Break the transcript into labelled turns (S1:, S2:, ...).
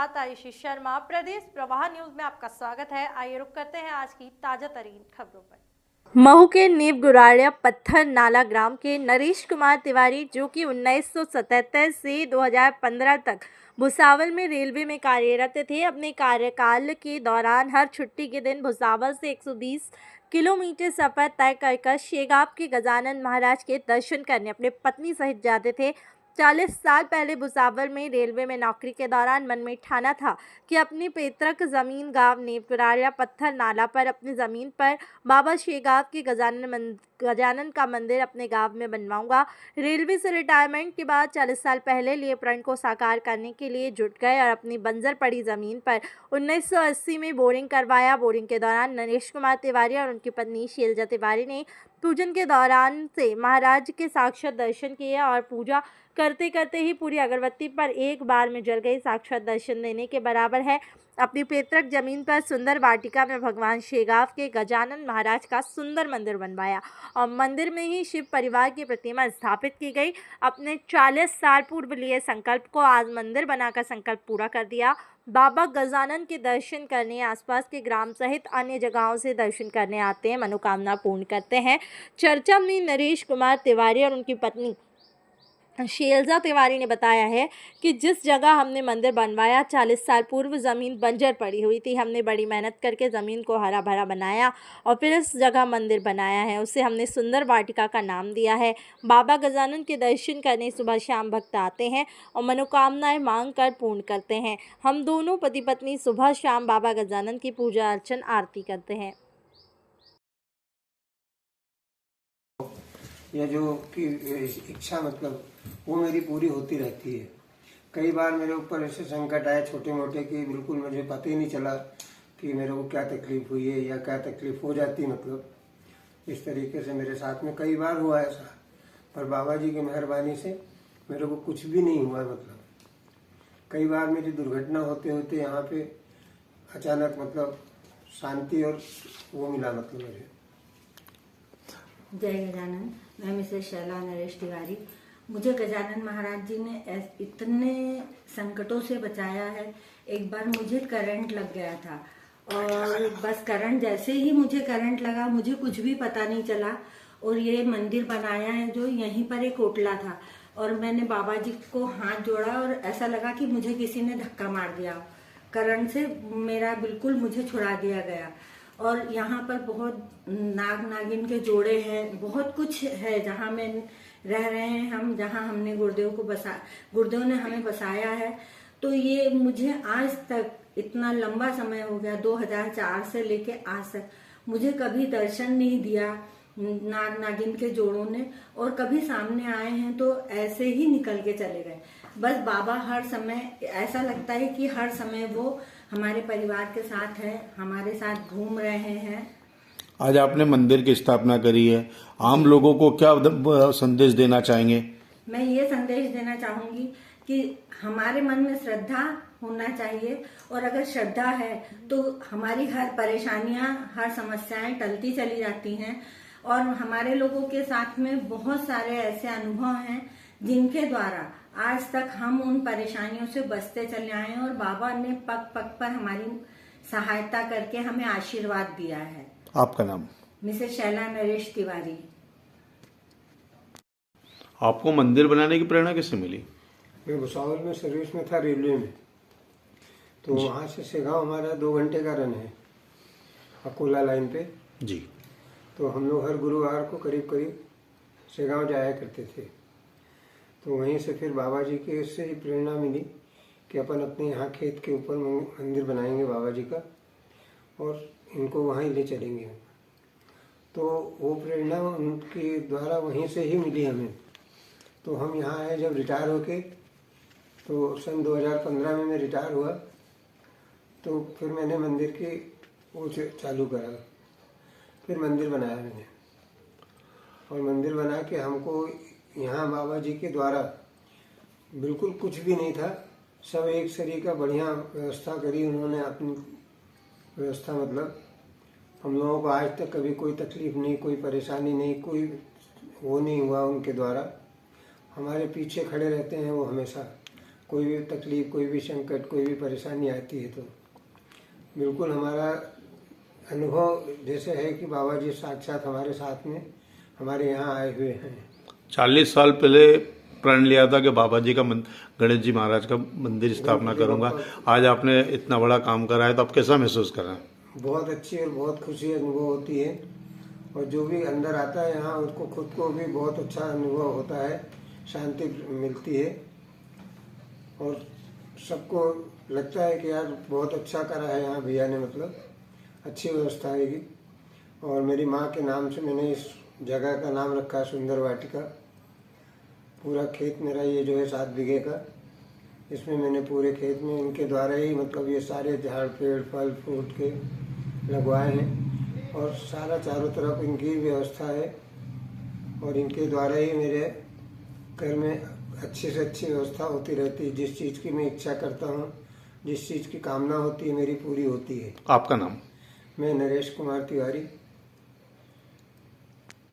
S1: साथ आयुषी शर्मा। प्रदेश प्रवाह न्यूज में आपका स्वागत है। आइए रुक करते हैं आज की ताजा तरीन खबरों पर। महू के नीव गुराड़िया पत्थर नाला ग्राम के नरेश कुमार तिवारी, जो कि 1977 से 2015 तक भुसावल में रेलवे में कार्यरत थे, अपने कार्यकाल के दौरान हर छुट्टी के दिन भुसावल से 120 किलोमीटर सफर तय कर शेगाव के गजानन महाराज के दर्शन करने अपने पत्नी सहित जाते थे। 40 साल पहले भुसावल में रेलवे में नौकरी के दौरान मन में ठाना था कि अपनी पैतृक जमीन गांव नेवगुराड़िया पत्थर नाला पर अपनी जमीन पर बाबा शेगाव के गजानन का मंदिर अपने गांव में बनवाऊंगा। रेलवे से रिटायरमेंट के बाद 40 साल पहले लिए प्रण को साकार करने के लिए जुट गए और अपनी बंजर पड़ी जमीन पर 1980 में बोरिंग करवाया। बोरिंग के दौरान नरेश कुमार तिवारी और उनकी पत्नी शैलजा तिवारी ने पूजन के दौरान से महाराज के साक्षात दर्शन किए और पूजा करते करते ही पूरी अगरबत्ती पर एक बार में जल गई। साक्षात दर्शन देने के बराबर है। अपनी पैतृक जमीन पर सुंदर वाटिका में भगवान शेगाव के गजानन महाराज का सुंदर मंदिर बनवाया और मंदिर में ही शिव परिवार की प्रतिमा स्थापित की गई। अपने 40 साल पूर्व लिए संकल्प को आज मंदिर बनाकर संकल्प पूरा कर दिया। बाबा गजानन के दर्शन करने आसपास के ग्राम सहित अन्य जगहों से दर्शन करने आते हैं, मनोकामना पूर्ण करते हैं। चर्चा में नरेश कुमार तिवारी और उनकी पत्नी शैलजा तिवारी ने बताया है कि जिस जगह हमने मंदिर बनवाया 40 साल पूर्व ज़मीन बंजर पड़ी हुई थी। हमने बड़ी मेहनत करके ज़मीन को हरा भरा बनाया और फिर इस जगह मंदिर बनाया है। उसे हमने सुंदर वाटिका का नाम दिया है। बाबा गजानन के दर्शन करने सुबह शाम भक्त आते हैं और मनोकामनाएं मांग कर पूर्ण करते हैं। हम दोनों पति पत्नी सुबह शाम बाबा गजानन की पूजा अर्चन आरती करते हैं।
S2: या जो की इच्छा मतलब वो मेरी पूरी होती रहती है। कई बार मेरे ऊपर ऐसे संकट आए छोटे मोटे कि बिल्कुल मुझे पता ही नहीं चला कि मेरे को क्या तकलीफ हुई है या क्या तकलीफ हो जाती। मतलब इस तरीके से मेरे साथ में कई बार हुआ ऐसा, पर बाबा जी की मेहरबानी से मेरे को कुछ भी नहीं हुआ। मतलब कई बार मेरी दुर्घटना होते होते यहाँ पे अचानक मतलब शांति और वो मिला। मतलब मेरे
S3: जय गजानन। मैं मिसेस शैला नरेश तिवारी। मुझे गजानन महाराज जी ने इतने संकटों से बचाया है। एक बार मुझे करंट लग गया था और बस करंट जैसे ही मुझे करंट लगा मुझे कुछ भी पता नहीं चला और ये मंदिर बनाया है जो यहीं पर एक कोटला था और मैंने बाबा जी को हाथ जोड़ा और ऐसा लगा कि मुझे किसी ने धक्का मार दिया। करंट से मेरा बिल्कुल मुझे छुड़ा दिया गया और यहाँ पर बहुत नाग नागिन के जोड़े हैं, बहुत कुछ है जहाँ में रह रहे हैं हम, जहाँ हमने गुरुदेव ने हमें बसाया है। तो ये मुझे आज तक इतना लंबा समय हो गया, 2004 से लेके आज तक मुझे कभी दर्शन नहीं दिया नाग नागिन के जोड़ों ने, और कभी सामने आए हैं तो ऐसे ही निकल के चले गए। बस बाबा हर समय ऐसा लगता है कि हर समय वो हमारे परिवार के साथ है, हमारे साथ घूम रहे हैं।
S4: आज आपने मंदिर की स्थापना करी है, आम लोगों को क्या संदेश देना चाहेंगे?
S3: मैं ये संदेश देना चाहूंगी कि हमारे मन में श्रद्धा होना चाहिए और अगर श्रद्धा है तो हमारी हर परेशानियां, हर समस्याएं टलती चली जाती हैं। और हमारे लोगों के साथ में बहुत सारे ऐसे अनुभव हैं जिनके द्वारा आज तक हम उन परेशानियों से बचते चले आए हैं और बाबा ने पग पग पर हमारी सहायता करके हमें आशीर्वाद दिया है।
S4: आपका नाम?
S3: मिसेस शैला नरेश तिवारी।
S4: आपको मंदिर बनाने की प्रेरणा किससे मिली?
S2: मैं भुसावल में सर्विस में था, रेलवे में। तो वहाँ से शेगांव हमारा 2 घंटे का रन है अकोला लाइन पे
S4: जी।
S2: तो हम लोग हर गुरुवार को करीब करीब शेगांव जाया करते थे। तो वहीं से फिर बाबा जी के इससे ही प्रेरणा मिली कि अपन अपने यहाँ खेत के ऊपर मंदिर बनाएंगे बाबा जी का और इनको वहीं ले चलेंगे। तो वो प्रेरणा उनके द्वारा वहीं से ही मिली हमें। तो हम यहाँ आए जब रिटायर होके, तो सन 2015 में मैं रिटायर हुआ। तो फिर मैंने मंदिर की वो चालू करा, फिर मंदिर बनाया मैंने और मंदिर बना के हमको यहाँ बाबा जी के द्वारा बिल्कुल कुछ भी नहीं था, सब एक शरीर का बढ़िया व्यवस्था करी उन्होंने अपनी व्यवस्था। मतलब हम लोगों को आज तक कभी कोई तकलीफ नहीं, कोई परेशानी नहीं, कोई वो नहीं हुआ। उनके द्वारा हमारे पीछे खड़े रहते हैं वो हमेशा। कोई भी तकलीफ, कोई भी संकट, कोई भी परेशानी आती है तो बिल्कुल हमारा अनुभव जैसे है कि बाबा जी साक्षात हमारे साथ में हमारे यहाँ आए हुए हैं।
S4: 40 साल पहले प्रण लिया था कि बाबा जी का गणेश जी महाराज का मंदिर स्थापना करूंगा। आज आपने इतना बड़ा काम करा है तो आप कैसा महसूस कर रहे हैं?
S2: बहुत अच्छी और बहुत खुशी अनुभव होती है, और जो भी अंदर आता है यहाँ उसको खुद को भी बहुत अच्छा अनुभव होता है, शांति मिलती है और सबको लगता है कि यार बहुत अच्छा करा है यहाँ भैया ने, मतलब अच्छी व्यवस्था है। और मेरी माँ के नाम से मैंने इस जगह का नाम रखा सुंदर वाटिका। पूरा खेत मेरा ये जो है 7 बीघे का, इसमें मैंने पूरे खेत में इनके द्वारा ही मतलब ये सारे झाड़ पेड़ फल फ्रूट के लगवाए हैं और सारा चारों तरफ इनकी व्यवस्था है और इनके द्वारा ही मेरे घर में अच्छी से अच्छी व्यवस्था होती रहती है। जिस चीज़ की मैं इच्छा करता हूँ, जिस चीज़ की कामना होती है मेरी पूरी होती है।
S4: आपका नाम?
S2: मैं नरेश कुमार तिवारी।